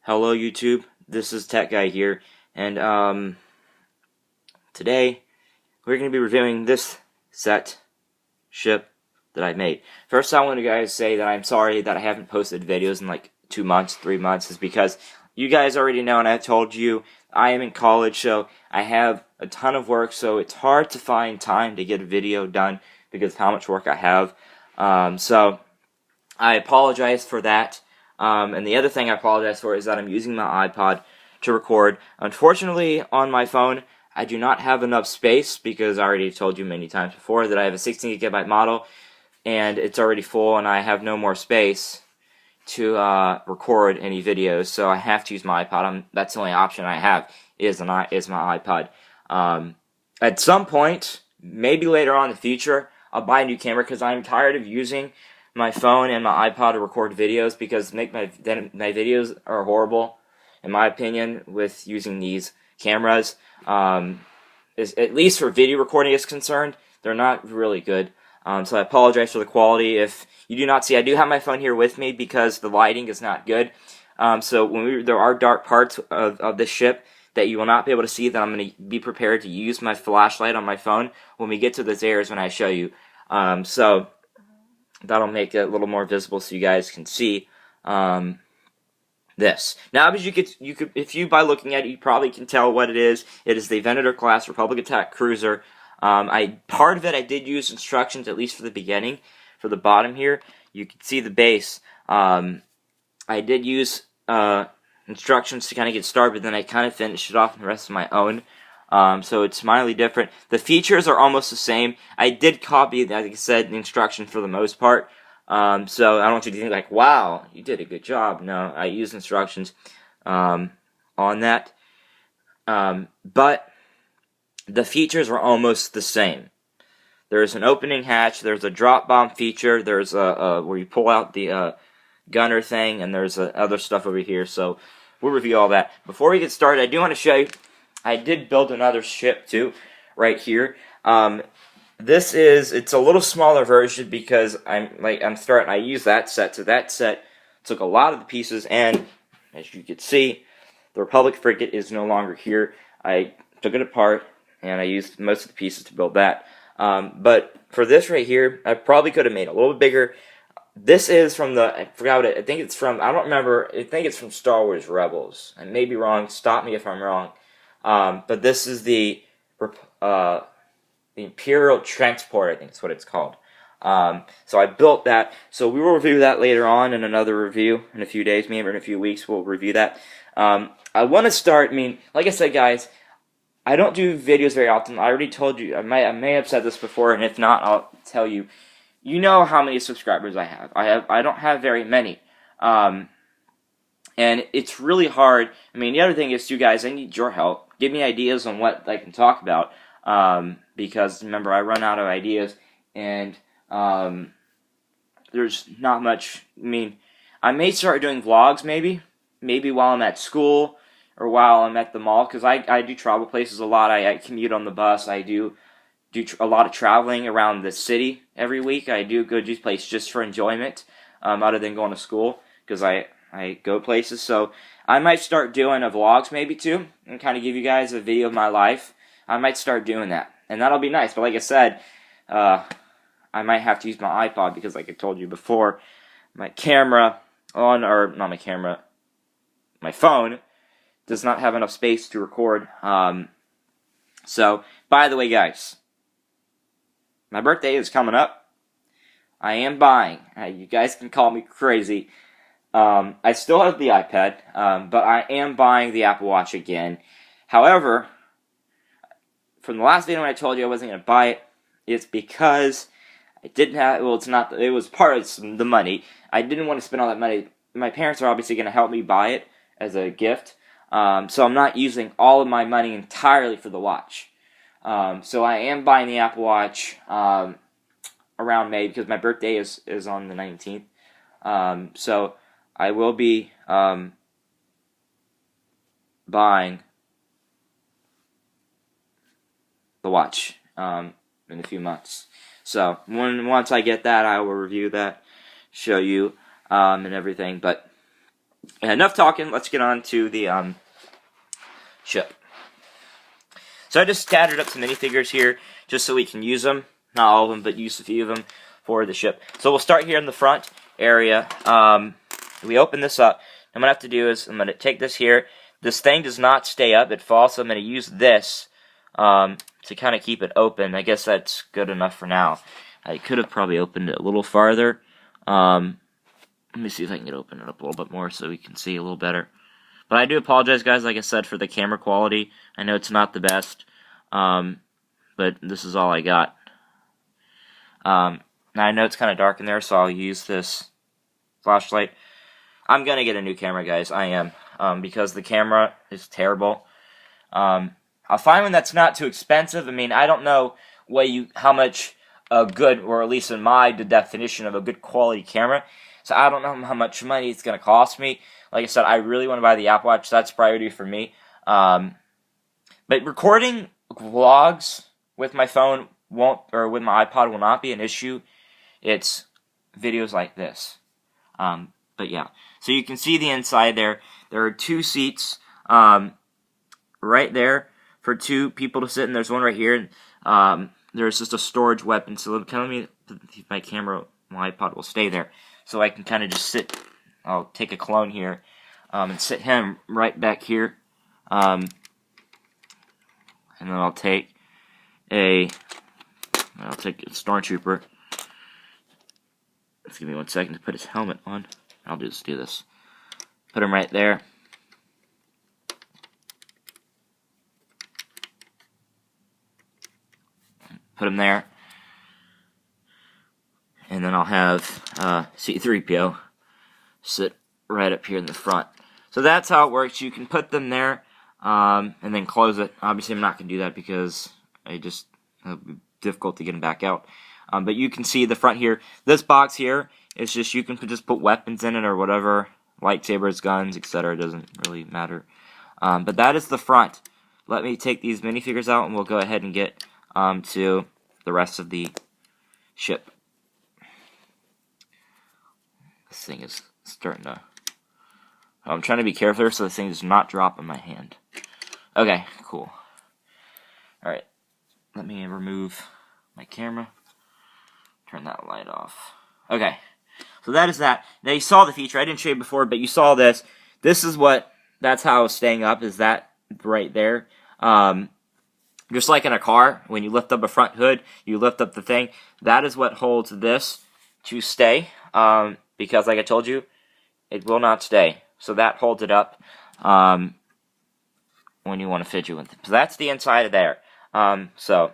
Hello YouTube, this is Tech Guy here, and today we're going to be reviewing this ship that I made. First, I want to guys say that I'm sorry that I haven't posted videos in like 2 months, 3 months, is because you guys already know, and I told you, I am in college, so I have a ton of work, so it's hard to find time to get a video done because of how much work I have. So I apologize for that. And the other thing I apologize for is that I'm using my iPod to record. Unfortunately, on my phone, I do not have enough space because I already told you many times before that I have a 16GB model and it's already full and I have no more space to record any videos, so I have to use my iPod. That's the only option I have is my iPod. At some point, maybe later on in the future, I'll buy a new camera because I'm tired of using my phone and my iPod to record videos because my videos are horrible, in my opinion, with using these cameras. At least for video recording is concerned, they're not really good. So I apologize for the quality. If you do not see, I do have my phone here with me because the lighting is not good. So there are dark parts of this ship that you will not be able to see, that I'm going to be prepared to use my flashlight on my phone when we get to those areas when I show you. So that'll make it a little more visible so you guys can see this. Now, as you could, if you by looking at it, you probably can tell what it is. It is the Venator class Republic attack cruiser. Part of it I did use instructions, at least for the beginning. For the bottom here, you can see the base. I did use instructions to kind of get started, but then I kind of finished it off in the rest of my own. So it's mildly different. The features are almost the same. I did copy, like I said, the instruction for the most part. So I don't want you to think like, wow, you did a good job. No, I used instructions on that. But the features are almost the same. There's an opening hatch, there's a drop bomb feature, there's where you pull out the gunner thing, and there's other stuff over here. So we'll review all that. Before we get started, I do want to show you, I did build another ship too, right here. It's a little smaller version because I use that set, so that set took a lot of the pieces, and as you can see, the Republic frigate is no longer here. I took it apart, and I used most of the pieces to build that. But for this right here, I probably could have made it a little bit bigger. This is from I forgot what I think it's from, I don't remember, I think it's from Star Wars Rebels. I may be wrong, stop me if I'm wrong. But this is the Imperial Transport, I think is what it's called. So I built that, so we will review that later on in another review in a few days, maybe in a few weeks we'll review that. I want to start, like I said guys, I don't do videos very often. I already told you, I may have said this before, and if not, I'll tell you. You know how many subscribers I have. I don't have very many. And it's really hard. The other thing is, you guys, I need your help. Give me ideas on what I can talk about. Because, remember, I run out of ideas, and there's not much. I may start doing vlogs, maybe while I'm at school, or while I'm at the mall, because I do travel places a lot. I commute on the bus. I do a lot of traveling around the city every week. I do go to places just for enjoyment, other than going to school, because I go places. So I might start doing vlogs maybe too, and kind of give you guys a video of my life. I might start doing that, and that'll be nice. But like I said, I might have to use my iPod because, like I told you before, my phone does not have enough space to record. So, by the way, guys, my birthday is coming up. I am buying. You guys can call me crazy. I still have the iPad, but I am buying the Apple Watch again. However, from the last video when I told you I wasn't going to buy it, it's because I didn't have, it was part of the money. I didn't want to spend all that money. My parents are obviously going to help me buy it as a gift. So I'm not using all of my money entirely for the watch. So I am buying the Apple Watch around May because my birthday is on the 19th. So I will be buying the watch in a few months. So once I get that, I will review that, show you, and everything. But enough talking. Let's get on to the ship. So I just scattered up some minifigures here just so we can use them. Not all of them, but use a few of them for the ship. So we'll start here in the front area. We open this up. What I'm going to have to do is I'm going to take this here. This thing does not stay up. It falls, so I'm going to use this to kind of keep it open. I guess that's good enough for now. I could have probably opened it a little farther. Let me see if I can open it up a little bit more so we can see a little better. But I do apologize, guys, like I said, for the camera quality. I know it's not the best, but this is all I got. Now I know it's kind of dark in there, so I'll use this flashlight. I'm going to get a new camera, guys. I am, because the camera is terrible. I'll find one that's not too expensive. I mean, I don't know how much a good, or at least in my definition of a good quality camera. So I don't know how much money it's going to cost me. Like I said, I really want to buy the Apple Watch. That's priority for me. But recording vlogs with my phone or with my iPod will not be an issue. It's videos like this. But yeah, so you can see the inside there. There are 2 seats right there for 2 people to sit, and there's one right here. There's just a storage weapon. So let me my camera, my iPod will stay there, so I can kind of just sit. I'll take a clone here and sit him right back here, and then I'll take a stormtrooper. Just give me 1 second to put his helmet on. I'll just do this. Put him right there. Put him there. And then I'll have C-3PO sit right up here in the front. So that's how it works. You can put them there and then close it. Obviously, I'm not going to do that because it'll be difficult to get them back out. But you can see the front here. This box here is just, you can just put weapons in it or whatever. Lightsabers, guns, etc. It doesn't really matter. But that is the front. Let me take these minifigures out and we'll go ahead and get to the rest of the ship. This thing is starting to... I'm trying to be careful so this thing does not drop in my hand. Okay, cool. Alright, let me remove my camera. Turn that light off. Okay, so that is that. Now you saw the feature. I didn't show you before, but you saw this. That's how it's staying up, is that right there. Just like in a car, when you lift up a front hood, you lift up the thing. That is what holds this to stay. Because like I told you, it will not stay. So that holds it up when you want to fidget with it. So that's the inside of there. So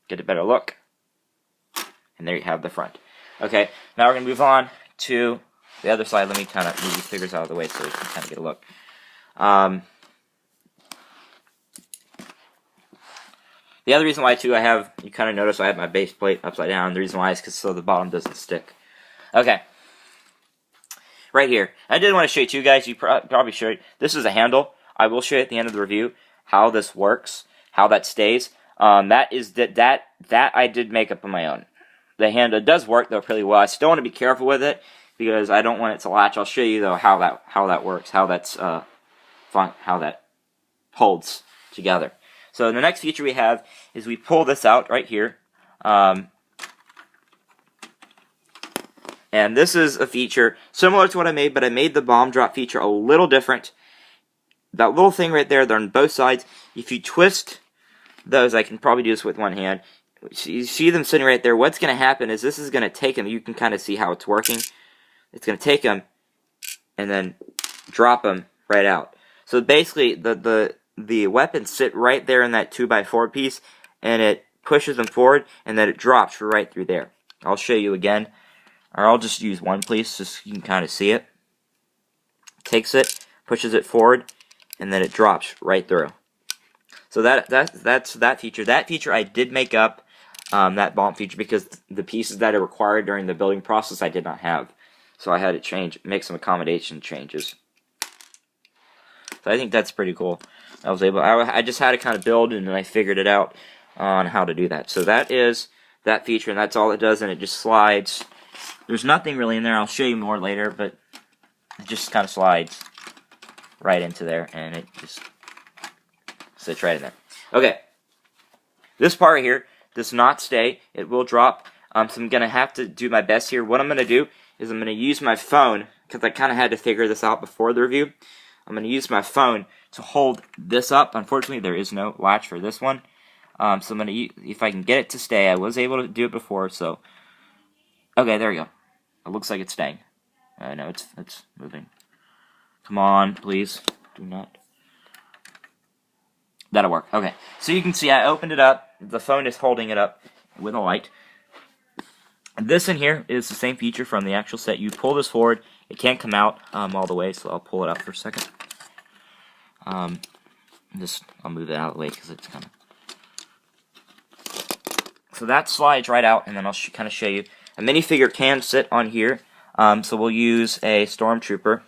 get a better look. And there you have the front. Okay, now we're going to move on to the other side. Let me kind of move these figures out of the way so you can kind of get a look. The other reason why, too, you kind of notice I have my base plate upside down. The reason why is because so the bottom doesn't stick. Okay. Right here. I did want to show you, too, guys. You probably show you. This is a handle. I will show you at the end of the review how this works, how that stays. That I did make up on my own. The handle does work, though, pretty well. I still want to be careful with it because I don't want it to latch. I'll show you, though, how that works, how that holds together. So the next feature we have is we pull this out right here. And this is a feature similar to what I made, but I made the bomb drop feature a little different. That little thing right there, they're on both sides. If you twist those, I can probably do this with one hand. You see them sitting right there. What's going to happen is this is going to take them. You can kind of see how it's working. It's going to take them and then drop them right out. So basically, the weapons sit right there in that 2x4 piece, and it pushes them forward, and then it drops right through there. I'll show you again, or I'll just use one piece just so you can kind of see it. Takes it, pushes it forward, and then it drops right through. So that's that feature. That feature I did make up, that bomb feature, because the pieces that are required during the building process I did not have. So I had to make some accommodation changes. So I think that's pretty cool. I just had to kind of build, and then I figured it out on how to do that. So that is that feature, and that's all it does, and it just slides. There's nothing really in there. I'll show you more later, but it just kind of slides right into there, and it just sits right in there. Okay, this part right here does not stay. It will drop. So I'm going to have to do my best here. What I'm going to do is I'm going to use my phone, because I kind of had to figure this out before the review. I'm going to use my phone to hold this up. Unfortunately, there is no latch for this one. So I'm going to, if I can get it to stay, I was able to do it before, so. Okay, there we go. It looks like it's staying. No, it's moving. Come on, please. Do not. That'll work. Okay, so you can see I opened it up. The phone is holding it up with a light. This in here is the same feature from the actual set. You pull this forward, it can't come out all the way, so I'll pull it out for a second. I'll move it out of the way because it's kind of. So that slides right out, and then I'll kind of show you. A minifigure can sit on here, so we'll use a stormtrooper.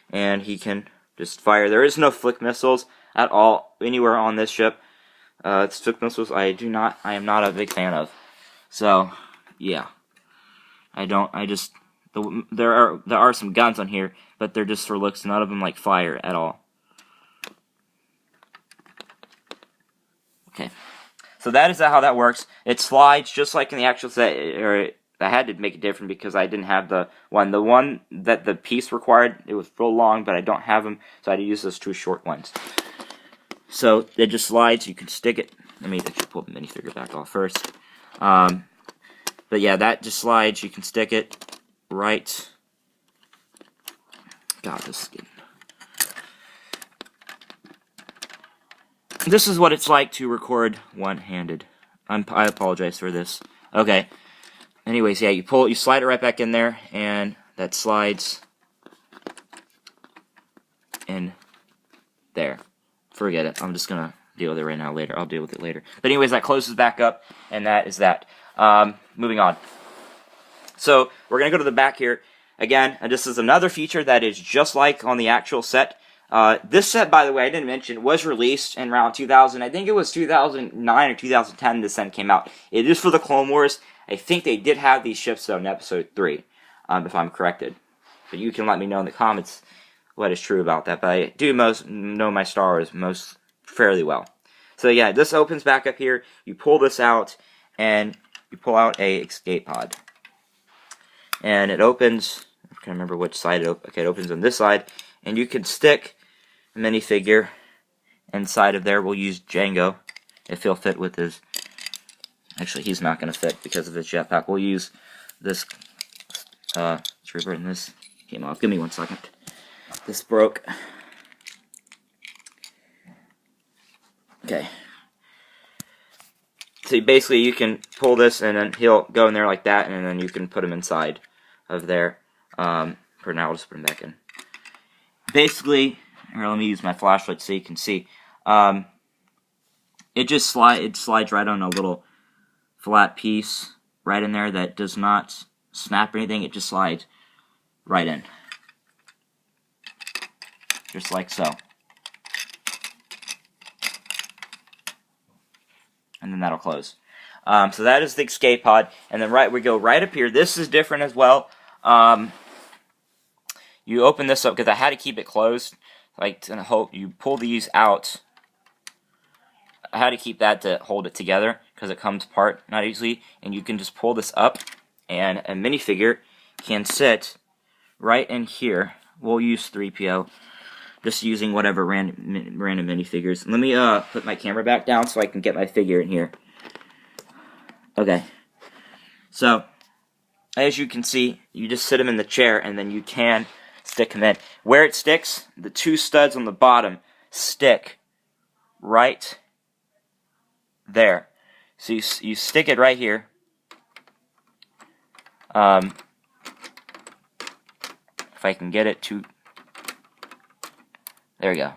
And he can just fire. There is no flick missiles at all anywhere on this ship. Flick missiles I am not a big fan of. So, yeah. There are some guns on here, but they're just for looks. None of them like fire at all. Okay. So that is how that works. It slides just like in the actual set, I had to make it different because I didn't have the one that the piece required. It was real long, but I don't have them, so I had to use those two short ones. So it just slides. You can stick it. Let me actually pull the minifigure back off first. But yeah, that just slides. You can stick it right. God, this is what it's like to record one-handed. I apologize for this. Okay. Anyways, yeah, you slide it right back in there, and that slides in there. Forget it. I'm just gonna deal with it right now. Later, I'll deal with it later. But anyways, that closes back up, and that is that. Moving on. So we're gonna go to the back here again, and this is another feature that is just like on the actual set. This set, by the way, I didn't mention, was released in around 2000. I think it was 2009 or 2010 this set came out. It is for the Clone Wars. I think they did have these ships, though, in Episode 3, if I'm corrected. But you can let me know in the comments what is true about that. But I do know my Star Wars fairly well. So, yeah, this opens back up here. You pull this out, and you pull out a escape pod. And it opens, I can't remember which side it opens. Okay, it opens on this side. And you can stick a minifigure inside of there. We'll use Django if he'll fit with his. Actually, he's not going to fit because of his jetpack. We'll use this trooper, and this came off. Give me 1 second. This broke. Okay. So basically, you can pull this, and then he'll go in there like that, and then you can put him inside of there. For now, I'll just put him back in. Basically, here, let me use my flashlight so you can see. It slides right on a little flat piece right in there that does not snap or anything. It just slides right in, just like so. And then that'll close. So that is the escape pod, and then we go right up here. This is different as well. You open this up because I had to keep it closed. Like, and I hope you pull these out. I had to keep that to hold it together because it comes apart not easily. And you can just pull this up, and a minifigure can sit right in here. We'll use 3PO, just using whatever random minifigures. Let me put my camera back down so I can get my figure in here. Okay. So, as you can see, you just sit him in the chair, and then you can stick him in. Where it sticks, the two studs on the bottom stick right there. So you stick it right here. If I can get it to, there we go.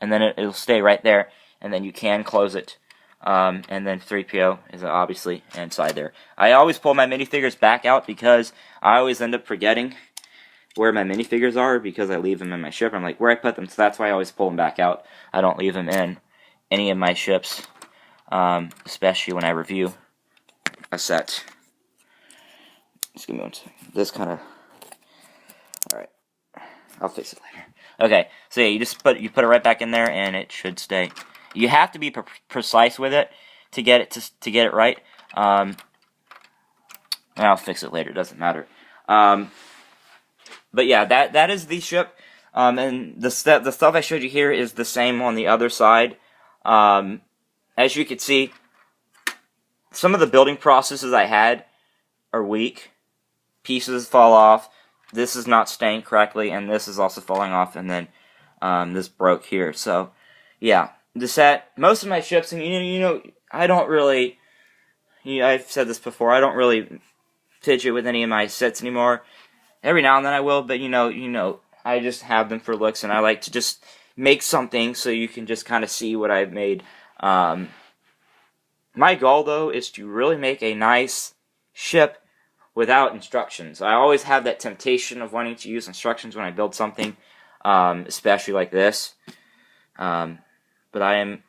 And then it'll stay right there, and then you can close it. And then 3PO is obviously inside there. I always pull my minifigures back out because I always end up forgetting where my minifigures are because I leave them in my ship. I'm like, where I put them, so that's why I always pull them back out. I don't leave them in any of my ships. especially when I review a set. Just give me 1 second. This kind of... Alright. I'll fix it later. Okay, so yeah, you put it right back in there, and it should stay. You have to be precise with it to get it to get it right. And I'll fix it later. It doesn't matter. But yeah, that is the ship. And the stuff I showed you here is the same on the other side. As you can see, some of the building processes I had are weak. Pieces fall off. This is not staying correctly, and this is also falling off, and then this broke here. So, yeah, the set. Most of my ships, and you know, I don't really. I've said this before. I don't really fidget with any of my sets anymore. Every now and then I will, but you know, I just have them for looks, and I like to just make something so you can just kind of see what I've made. My goal, though, is to really make a nice ship without instructions. I always have that temptation of wanting to use instructions when I build something, especially like this. But I am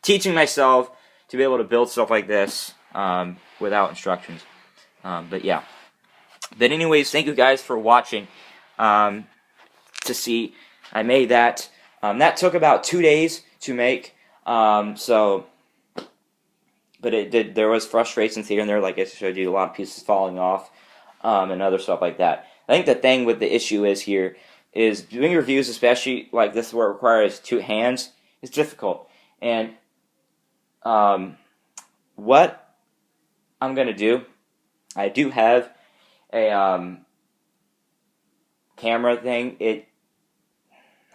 teaching myself to be able to build stuff like this without instructions. But yeah. But anyways, thank you guys for watching. To see, I made that. That took about 2 days to make. But it did. There was frustrations here and there, like I showed you, a lot of pieces falling off, and other stuff like that. I think the thing with the issue is doing reviews, especially like this, where it requires 2 hands, is difficult. And what I'm gonna do, I do have a camera thing.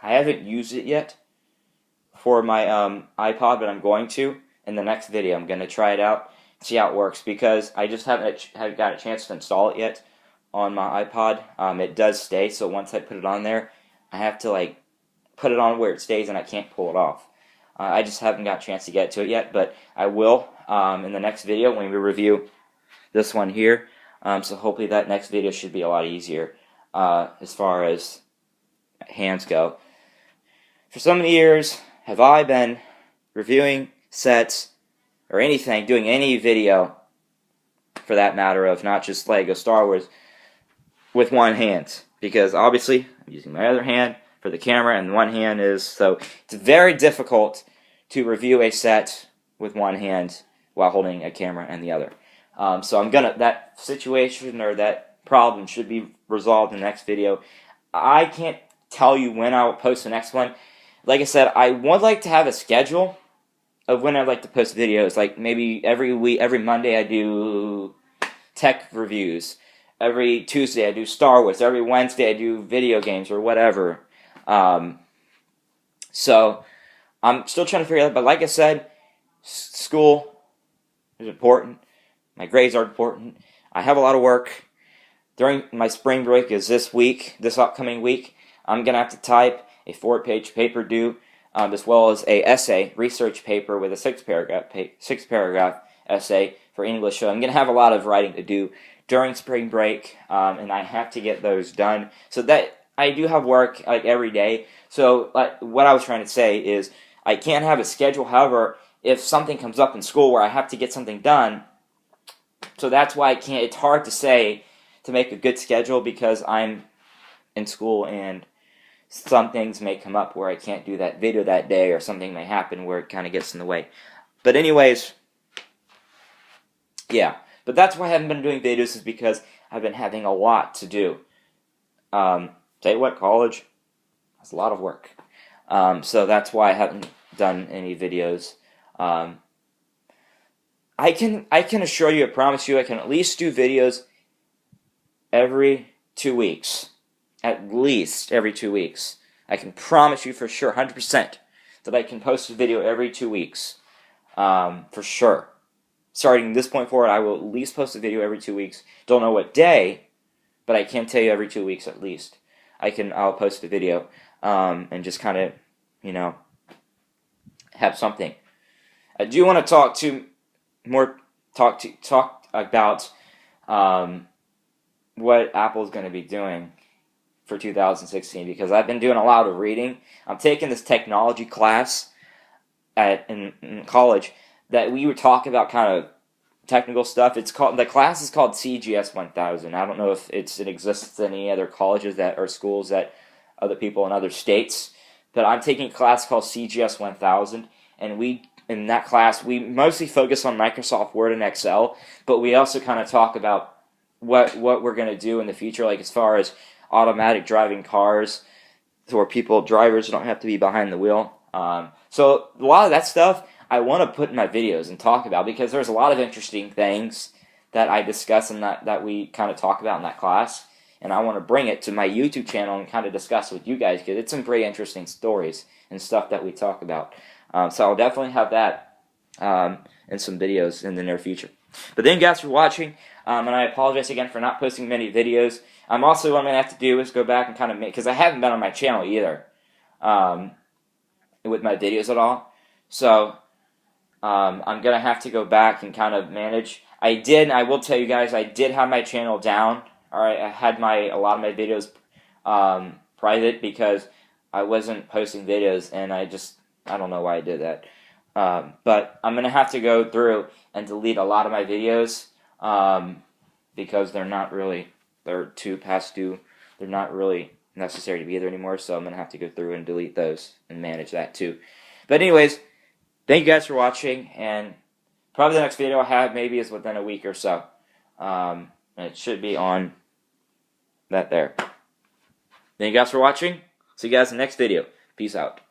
I haven't used it yet for my iPod, but I'm going to. In the next video, I'm going to try it out, see how it works, because I just haven't got a chance to install it yet on my iPod. It does stay, so once I put it on there, I have to like put it on where it stays, and I can't pull it off. I just haven't got a chance to get to it yet, but I will in the next video when we review this one here. So hopefully that next video should be a lot easier as far as hands go. For so many years have I been reviewing sets or anything, doing any video for that matter, of not just Lego Star Wars, with one hand, because obviously I'm using my other hand for the camera, and one hand is, so it's very difficult to review a set with one hand while holding a camera in the other. So that situation or that problem should be resolved in the next video. I can't tell you when I will post the next one. Like I said, I would like to have a schedule of when I'd like to post videos. Like maybe every Monday I do tech reviews. Every Tuesday I do Star Wars. Every Wednesday I do video games or whatever. So I'm still trying to figure it out. But like I said, school is important. My grades are important. I have a lot of work. During my spring break is this upcoming week. I'm going to have to type a 4-page paper due, as well as a essay, research paper with a 6-paragraph essay for English. So I'm going to have a lot of writing to do during spring break, and I have to get those done. So that I do have work like every day. So what I was trying to say is I can't have a schedule. However, if something comes up in school where I have to get something done, so that's why I can't. It's hard to make a good schedule, because I'm in school and some things may come up where I can't do that video that day, or something may happen where it kind of gets in the way. But anyways, yeah. But that's why I haven't been doing videos, is because I've been having a lot to do. Tell you what, college, that's a lot of work. So that's why I haven't done any videos. I can assure you, I promise you, I can at least do videos every 2 weeks. At least every 2 weeks. I can promise you for sure, 100%, that I can post a video every 2 weeks. For sure. Starting this point forward, I will at least post a video every 2 weeks. Don't know what day, but I can tell you every 2 weeks at least. I'll post a video, and just kind of, have something. I do want to talk about what Apple's going to be doing for 2016, because I've been doing a lot of reading. I'm taking this technology class in college that we would talk about kind of technical stuff. The class is called CGS 1000. I don't know if it exists in any other colleges that or schools that other people in other states, but I'm taking a class called CGS 1000, and in that class we mostly focus on Microsoft Word and Excel, but we also kind of talk about what we're going to do in the future, like as far as automatic driving cars, where drivers don't have to be behind the wheel. So a lot of that stuff I want to put in my videos and talk about, because there's a lot of interesting things that I discuss and that we kind of talk about in that class, and I want to bring it to my YouTube channel and kind of discuss with you guys, because it's some pretty interesting stories and stuff that we talk about. So I'll definitely have that in some videos in the near future. But thank you guys for watching, and I apologize again for not posting many videos. Also, what I'm going to have to do is go back and kind of make, because I haven't been on my channel either with my videos at all. So I'm going to have to go back and kind of manage. I will tell you guys, I did have my channel down. Alright, I had a lot of my videos private because I wasn't posting videos, and I don't know why I did that. But I'm going to have to go through and delete a lot of my videos because they're not really, they're too past due. They're not really necessary to be there anymore, so I'm going to have to go through and delete those and manage that too. But anyways, thank you guys for watching, and probably the next video I have maybe is within a week or so. And it should be on that there. Thank you guys for watching. See you guys in the next video. Peace out.